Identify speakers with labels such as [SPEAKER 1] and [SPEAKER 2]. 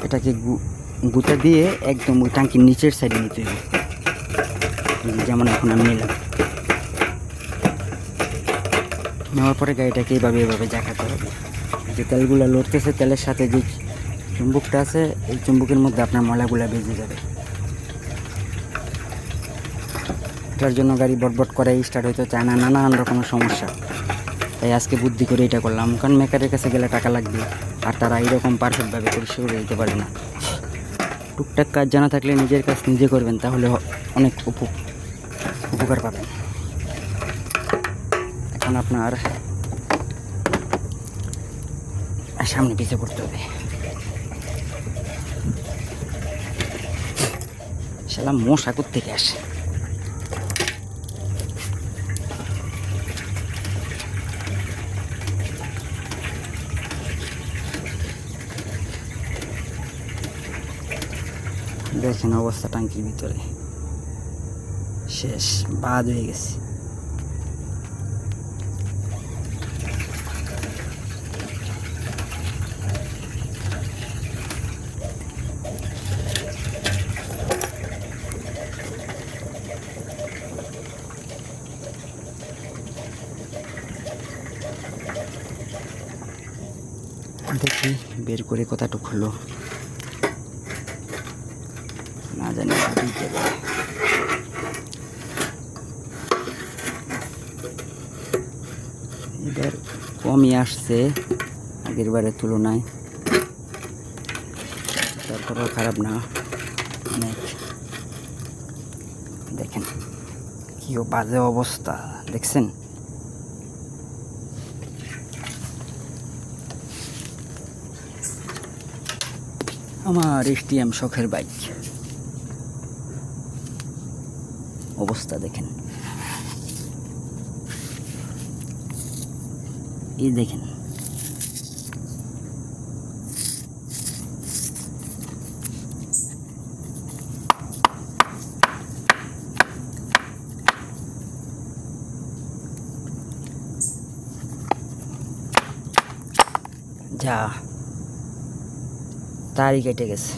[SPEAKER 1] এটাকে গুঁতা দিয়ে একদম ওই টাঙ্কির নিচের সাইডে নিতে হবে, যেমন এখন আমি নিলাম। নেওয়ার পরে গাড়িটাকে এভাবে জাগাতে হবে। যে তেলগুলো লড়তেছে, তেলের সাথে যে চুম্বকটা আছে, এই চুম্বকের মধ্যে আপনার ময়লাগুলো বেজে যাবে। এটার জন্য গাড়ি বটবট করে স্টার্ট হইতে চায় না, নানান রকমের সমস্যা। তাই আজকে বুদ্ধি করে এটা করলাম, কারণ মেকারের কাছে গেলে টাকা লাগবে, আর তারা এইরকম পারফেক্টভাবে পরিষ্কার করে দিতে পারে না। টুকটাক কাজ জানা থাকলে নিজের কাজ নিজে করবেন, তাহলে অনেক উপকার পাবেন। এখন আপনার সামনে পিছিয়ে করতে হবে। শালা মশা কোত্থেকে আসে। দেখেন অবস্থা, টাঙ্কির ভিতরে শেষ, বাদ হয়ে গেছে। দেখি বের করে কতটুক হলো, না জানি দিতে পারে। এবার কমই আসছে আগের বারের তুলনায়, তারপরেও খারাপ না অনেক। দেখেন কি বাজে অবস্থা, দেখছেন? আমার এসটিএম শখের বাইক, অবস্থা দেখেন, এই দেখেন। যা তারই কেটে গেছে।